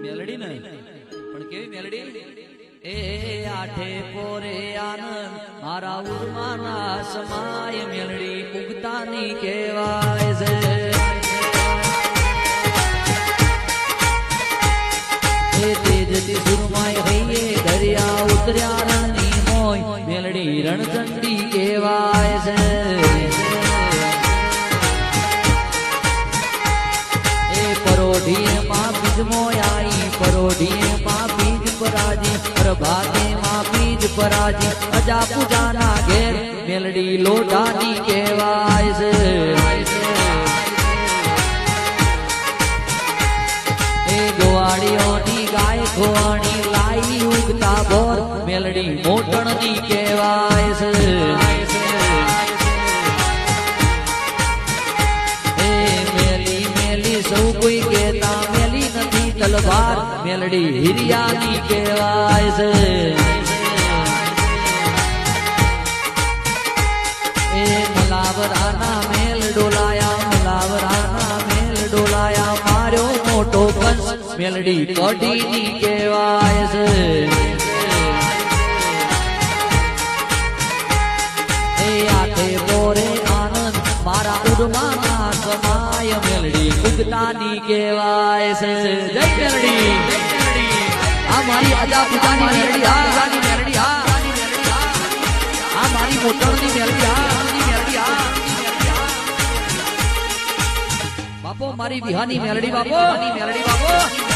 મેલડી ને પણ કેવી મેલડી એ આઠે પોરે આનંદ મારા ઉર્માના સમાય મેલડી ઉગતાની કહેવાય છે એ તેજતી સુરમાય હૈયે દરિયા ઉતર્યા રણની મોય મેલડી રણચંડી કહેવાય છે પરોઢીએ માં બીજ મોયાઈ પરોઢીએ માં બીજ પરાજી પ્રભાતે માં બીજ પરાજી અજા પૂજાના ઘેર મેલડી લોઢાની કહેવાય છે એ ગોવાળીઓની ગાય ખોવાણી લાઈ ઉગતા બોર મેલડી મોટણની કહેવાય છે સૌ કોઈ કહેતા મેલી નથી તલવાર મેલડી હિરિયાની કહેવાય છે એ મલાવરાના મેલ ડોલાયા મલાવરાના મેલ ડોલાયા માર્યો મોટો કંસ મેલડી કઢીની કહેવાય છે એ આઠે પોરે આનંદ મારા ઉર્માના સમાય મેલડી ઉગતાની કહેવાય છે જય મેલડી આ મારી અજા પૂજાની મેલડી આ મારી મોટણની મેલડી બાપો મારી વિહાની મેલડી બાપો